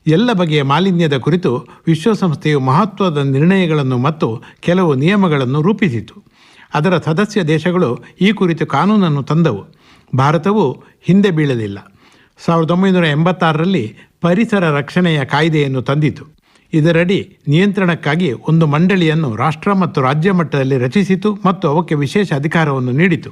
ಎಲ್ಲ ಬಗೆಯ ಮಾಲಿನ್ಯದ ಕುರಿತು ವಿಶ್ವಸಂಸ್ಥೆಯು ಮಹತ್ವದ ನಿರ್ಣಯಗಳನ್ನು ಮತ್ತು ಕೆಲವು ನಿಯಮಗಳನ್ನು ರೂಪಿಸಿತು. ಅದರ ಸದಸ್ಯ ದೇಶಗಳು ಈ ಕುರಿತು ಕಾನೂನನ್ನು ತಂದವು. ಭಾರತವು ಹಿಂದೆ ಬೀಳಲಿಲ್ಲ. 1986ರಲ್ಲಿ ಪರಿಸರ ರಕ್ಷಣೆಯ ಕಾಯ್ದೆಯನ್ನು ತಂದಿತು. ಇದರಡಿ ನಿಯಂತ್ರಣಕ್ಕಾಗಿ ಒಂದು ಮಂಡಳಿಯನ್ನು ರಾಷ್ಟ್ರ ಮತ್ತು ರಾಜ್ಯ ಮಟ್ಟದಲ್ಲಿ ರಚಿಸಿತು ಮತ್ತು ಅವಕ್ಕೆ ವಿಶೇಷ ಅಧಿಕಾರವನ್ನು ನೀಡಿತು.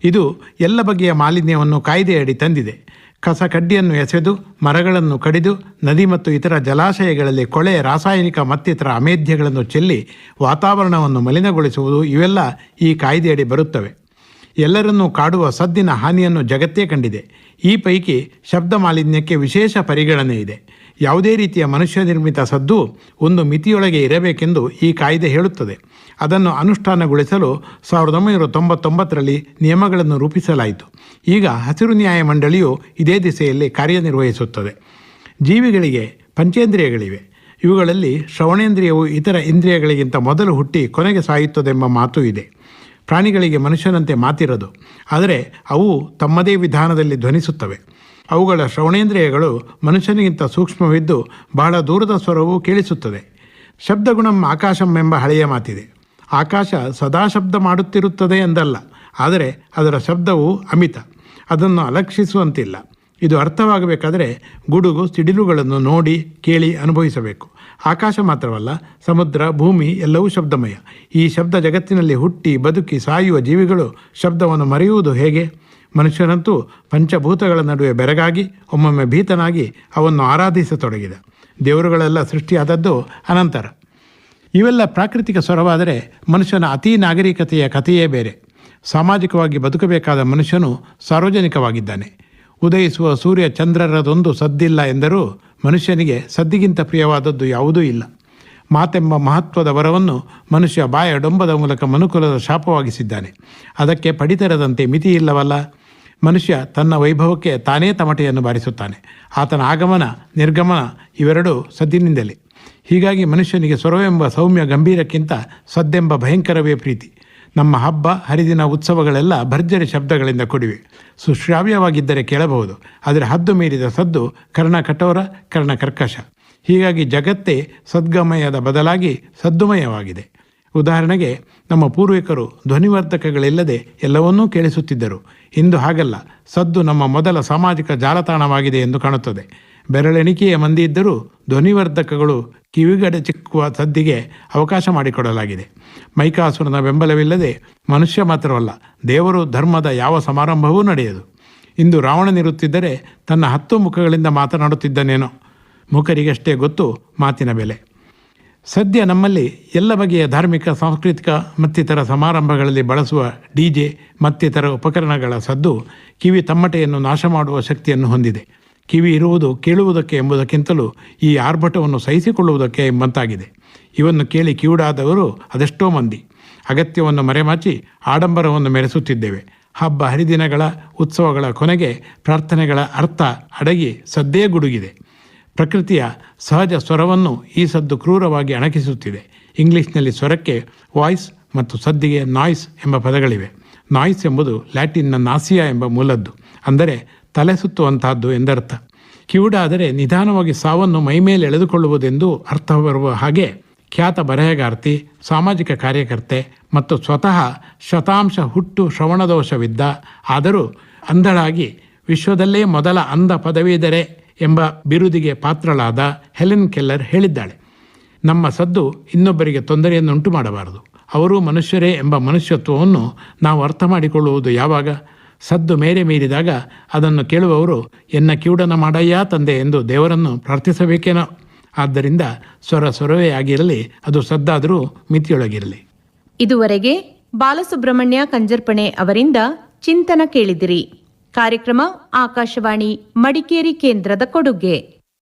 ಇದು ಎಲ್ಲ ಬಗೆಯ ಮಾಲಿನ್ಯವನ್ನು ಕಾಯ್ದೆಯಡಿ ತಂದಿದೆ. ಕಸ ಕಡ್ಡಿಯನ್ನು ಎಸೆದು, ಮರಗಳನ್ನು ಕಡಿದು, ನದಿ ಮತ್ತು ಇತರ ಜಲಾಶಯಗಳಲ್ಲಿ ಕೊಳೆ, ರಾಸಾಯನಿಕ ಮತ್ತಿತರ ಅಮೇಧ್ಯಗಳನ್ನು ಚೆಲ್ಲಿ ವಾತಾವರಣವನ್ನು ಮಲಿನಗೊಳಿಸುವುದು ಇವೆಲ್ಲ ಈ ಕಾಯ್ದೆಯಡಿ ಬರುತ್ತವೆ. ಎಲ್ಲರನ್ನೂ ಕಾಡುವ ಸದ್ದಿನ ಹಾನಿಯನ್ನು ಜಗತ್ತೇ ಕಂಡಿದೆ. ಈ ಪೈಕಿ ಶಬ್ದ ಮಾಲಿನ್ಯಕ್ಕೆ ವಿಶೇಷ ಪರಿಗಣನೆ ಇದೆ. ಯಾವುದೇ ರೀತಿಯ ಮನುಷ್ಯ ನಿರ್ಮಿತ ಸದ್ದು ಒಂದು ಮಿತಿಯೊಳಗೆ ಇರಬೇಕೆಂದು ಈ ಕಾಯ್ದೆ ಹೇಳುತ್ತದೆ. ಅದನ್ನು ಅನುಷ್ಠಾನಗೊಳಿಸಲು 1999ರಲ್ಲಿ ನಿಯಮಗಳನ್ನು ರೂಪಿಸಲಾಯಿತು. ಈಗ ಹಸಿರು ನ್ಯಾಯ ಮಂಡಳಿಯು ಇದೇ ದಿಸೆಯಲ್ಲಿ ಕಾರ್ಯನಿರ್ವಹಿಸುತ್ತದೆ. ಜೀವಿಗಳಿಗೆ ಪಂಚೇಂದ್ರಿಯಗಳಿವೆ. ಇವುಗಳಲ್ಲಿ ಶ್ರವಣೇಂದ್ರಿಯವು ಇತರ ಇಂದ್ರಿಯಗಳಿಗಿಂತ ಮೊದಲು ಹುಟ್ಟಿ ಕೊನೆಗೆ ಸಾಯುತ್ತದೆಂಬ ಮಾತು ಇದೆ. ಪ್ರಾಣಿಗಳಿಗೆ ಮನುಷ್ಯನಂತೆ ಮಾತಿರದು, ಆದರೆ ಅವು ತಮ್ಮದೇ ವಿಧಾನದಲ್ಲಿ ಧ್ವನಿಸುತ್ತವೆ. ಅವುಗಳ ಶ್ರವಣೇಂದ್ರಿಯಗಳು ಮನುಷ್ಯನಿಗಿಂತ ಸೂಕ್ಷ್ಮವಿದ್ದು ಬಹಳ ದೂರದ ಸ್ವರವೂ ಕೇಳಿಸುತ್ತದೆ. ಶಬ್ದಗುಣಂ ಆಕಾಶಂ ಎಂಬ ಹಳೆಯ ಮಾತಿದೆ. ಆಕಾಶ ಸದಾ ಶಬ್ದ ಮಾಡುತ್ತಿರುತ್ತದೆ ಎಂದಲ್ಲ, ಆದರೆ ಅದರ ಶಬ್ದವು ಅಮಿತ, ಅದನ್ನು ಅಲಕ್ಷಿಸುವಂತಿಲ್ಲ. ಇದು ಅರ್ಥವಾಗಬೇಕಾದರೆ ಗುಡುಗು ಸಿಡಿಲುಗಳನ್ನು ನೋಡಿ ಕೇಳಿ ಅನುಭವಿಸಬೇಕು. ಆಕಾಶ ಮಾತ್ರವಲ್ಲ, ಸಮುದ್ರ, ಭೂಮಿ ಎಲ್ಲವೂ ಶಬ್ದಮಯ. ಈ ಶಬ್ದ ಜಗತ್ತಿನಲ್ಲಿ ಹುಟ್ಟಿ ಬದುಕಿ ಸಾಯುವ ಜೀವಿಗಳು ಶಬ್ದವನ್ನು ಮರೆಯುವುದು ಹೇಗೆ? ಮನುಷ್ಯನಂತೂ ಪಂಚಭೂತಗಳ ನಡುವೆ ಬೆರಗಾಗಿ ಒಮ್ಮೊಮ್ಮೆ ಭೀತನಾಗಿ ಅವನ್ನು ಆರಾಧಿಸತೊಡಗಿದ. ದೇವರುಗಳೆಲ್ಲ ಸೃಷ್ಟಿಯಾದದ್ದು ಅನಂತರ. ಇವೆಲ್ಲ ಪ್ರಾಕೃತಿಕ ಸ್ವರವಾದರೆ ಮನುಷ್ಯನ ಅತೀ ನಾಗರಿಕತೆಯ ಕಥೆಯೇ ಬೇರೆ. ಸಾಮಾಜಿಕವಾಗಿ ಬದುಕಬೇಕಾದ ಮನುಷ್ಯನು ಸಾರ್ವಜನಿಕವಾಗಿದ್ದಾನೆ. ಉದಯಿಸುವ ಸೂರ್ಯ ಚಂದ್ರರದೊಂದು ಸದ್ದಿಲ್ಲ ಎಂದರೂ ಮನುಷ್ಯನಿಗೆ ಸದ್ದಿಗಿಂತ ಪ್ರಿಯವಾದದ್ದು ಯಾವುದೂ ಇಲ್ಲ. ಮಾತೆಂಬ ಮಹತ್ವದ ವರವನ್ನು ಮನುಷ್ಯ ಬಾಯಡೊಂಬದ ಮೂಲಕ ಮನುಕುಲದ ಶಾಪವಾಗಿಸಿದ್ದಾನೆ. ಅದಕ್ಕೆ ಪಡಿತರದಂತೆ ಮಿತಿಯಿಲ್ಲವಲ್ಲ. ಮನುಷ್ಯ ತನ್ನ ವೈಭವಕ್ಕೆ ತಾನೇ ತಮಟೆಯನ್ನು ಬಾರಿಸುತ್ತಾನೆ. ಆತನ ಆಗಮನ ನಿರ್ಗಮನ ಇವೆರಡೂ ಸದ್ದಿನಿಂದಲೇ. ಹೀಗಾಗಿ ಮನುಷ್ಯನಿಗೆ ಸ್ವರವೆಂಬ ಸೌಮ್ಯ ಗಂಭೀರಕ್ಕಿಂತ ಸದ್ದೆಂಬ ಭಯಂಕರವೇ ಪ್ರೀತಿ. ನಮ್ಮ ಹಬ್ಬ ಹರಿದಿನ ಉತ್ಸವಗಳೆಲ್ಲ ಭರ್ಜರಿ ಶಬ್ದಗಳಿಂದ ಕೂಡಿವೆ. ಸುಶ್ರಾವ್ಯವಾಗಿದ್ದರೆ ಕೇಳಬಹುದು, ಆದರೆ ಹದ್ದು ಮೀರಿದ ಸದ್ದು ಕರ್ಣ ಕಠೋರ, ಕರ್ಣ ಕರ್ಕಶ. ಹೀಗಾಗಿ ಜಗತ್ತೇ ಸದ್ಗಮಯದ ಬದಲಾಗಿ ಸದ್ದುಮಯವಾಗಿದೆ. ಉದಾಹರಣೆಗೆ, ನಮ್ಮ ಪೂರ್ವಿಕರು ಧ್ವನಿವರ್ಧಕಗಳಿಲ್ಲದೆ ಎಲ್ಲವನ್ನೂ ಕೇಳಿಸುತ್ತಿದ್ದರು. ಇಂದು ಹಾಗಲ್ಲ. ಸದ್ದು ನಮ್ಮ ಮೊದಲ ಸಾಮಾಜಿಕ ಜಾಲತಾಣವಾಗಿದೆ ಎಂದು ಕಾಣುತ್ತದೆ. ಬೆರಳೆಣಿಕೆಯ ಮಂದಿ ಇದ್ದರೂ ಧ್ವನಿವರ್ಧಕಗಳು ಕಿವಿಗಡೆ ಚಿಕ್ಕುವ ಸದ್ದಿಗೆ ಅವಕಾಶ ಮಾಡಿಕೊಡಲಾಗಿದೆ. ಮೈಕಾಸುರನ ಬೆಂಬಲವಿಲ್ಲದೆ ಮನುಷ್ಯ ಮಾತ್ರವಲ್ಲ, ದೇವರು ಧರ್ಮದ ಯಾವ ಸಮಾರಂಭವೂ ನಡೆಯದು. ಇಂದು ರಾವಣನಿರುತ್ತಿದ್ದರೆ ತನ್ನ 10 ಮುಖಗಳಿಂದ ಮಾತನಾಡುತ್ತಿದ್ದನೇನೋ. ಮುಖರಿಗಷ್ಟೇ ಗೊತ್ತು ಮಾತಿನ ಬೆಲೆ. ಸದ್ಯ ನಮ್ಮಲ್ಲಿ ಎಲ್ಲ ಬಗೆಯ ಧಾರ್ಮಿಕ, ಸಾಂಸ್ಕೃತಿಕ ಮತ್ತಿತರ ಸಮಾರಂಭಗಳಲ್ಲಿ ಬಳಸುವ DJ ಮತ್ತಿತರ ಉಪಕರಣಗಳ ಸದ್ದು ಕಿವಿ ತಮ್ಮಟೆಯನ್ನು ನಾಶ ಮಾಡುವ ಶಕ್ತಿಯನ್ನು ಹೊಂದಿದೆ. ಕಿವಿ ಇರುವುದು ಕೇಳುವುದಕ್ಕೆ ಎಂಬುದಕ್ಕಿಂತಲೂ ಈ ಆರ್ಭಟವನ್ನು ಸಹಿಸಿಕೊಳ್ಳುವುದಕ್ಕೆ ಎಂಬಂತಾಗಿದೆ. ಇವನ್ನು ಕೇಳಿ ಕಿವುಡಾದವರು ಅದೆಷ್ಟೋ ಮಂದಿ. ಅಗತ್ಯವನ್ನು ಮರೆಮಾಚಿ ಆಡಂಬರವನ್ನು ಮೆರೆಸುತ್ತಿದ್ದೇವೆ. ಹಬ್ಬ ಹರಿದಿನಗಳ ಉತ್ಸವಗಳ ಕೊನೆಗೆ ಪ್ರಾರ್ಥನೆಗಳ ಅರ್ಥ ಅಡಗಿ ಸದ್ದೇ ಗುಡುಗಿದೆ. ಪ್ರಕೃತಿಯ ಸಹಜ ಸ್ವರವನ್ನು ಈ ಸದ್ದು ಕ್ರೂರವಾಗಿ ಅಣಕಿಸುತ್ತಿದೆ. ಇಂಗ್ಲಿಷ್ನಲ್ಲಿ ಸ್ವರಕ್ಕೆ ವಾಯ್ಸ್ ಮತ್ತು ಸದ್ದಿಗೆ ನಾಯ್ಸ್ ಎಂಬ ಪದಗಳಿವೆ. ನಾಯ್ಸ್ ಎಂಬುದು ಲ್ಯಾಟಿನ್ನ ನಾಸಿಯಾ ಎಂಬ ಮೂಲದ್ದು, ಅಂದರೆ ತಲೆ ಸುತ್ತುವಂತಹದ್ದು ಎಂದರ್ಥ. ಕಿವುಡಾದರೆ ನಿಧಾನವಾಗಿ ಸಾವನ್ನು ಮೈಮೇಲೆ ಎಳೆದುಕೊಳ್ಳುವುದೆಂದು ಅರ್ಥ ಬರುವ ಹಾಗೆ ಖ್ಯಾತ ಬರೆಹಗಾರ್ತಿ, ಸಾಮಾಜಿಕ ಕಾರ್ಯಕರ್ತೆ ಮತ್ತು ಸ್ವತಃ ಶತಾಂಶ ಹುಟ್ಟು ಶ್ರವಣದೋಷವಿದ್ದ, ಆದರೂ ಅಂಧಳಾಗಿ ವಿಶ್ವದಲ್ಲೇ ಮೊದಲ ಅಂಧ ಪದವೀಧರೆ ಎಂಬ ಬಿರುದಿಗೆ ಪಾತ್ರಳಾದ ಹೆಲೆನ್ ಕೆಲ್ಲರ್ ಹೇಳಿದ್ದಾಳೆ, ನಮ್ಮ ಸದ್ದು ಇನ್ನೊಬ್ಬರಿಗೆ ತೊಂದರೆಯನ್ನುಂಟು ಮಾಡಬಾರದು. ಅವರೂ ಮನುಷ್ಯರೇ ಎಂಬ ಮನುಷ್ಯತ್ವವನ್ನು ನಾವು ಅರ್ಥ ಮಾಡಿಕೊಳ್ಳುವುದು ಯಾವಾಗ? ಸದ್ದು ಮೇರೆ ಮೀರಿದಾಗ ಅದನ್ನು ಕೇಳುವವರು ಎನ್ನ ಕಿವುಡನ ಮಾಡಯ್ಯ ತಂದೆ ಎಂದು ದೇವರನ್ನು ಪ್ರಾರ್ಥಿಸಬೇಕೇನೋ. ಆದ್ದರಿಂದ ಸ್ವರವೇ ಆಗಿರಲಿ, ಅದು ಸದ್ದಾದರೂ ಮಿತಿಯೊಳಗಿರಲಿ. ಇದುವರೆಗೆ ಬಾಲಸುಬ್ರಹ್ಮಣ್ಯ ಕಂಜರ್ಪಣೆ ಅವರಿಂದ ಚಿಂತನ ಕೇಳಿದಿರಿ. ಕಾರ್ಯಕ್ರಮ ಆಕಾಶವಾಣಿ ಮಡಿಕೇರಿ ಕೇಂದ್ರದ ಕೊಡುಗೆ.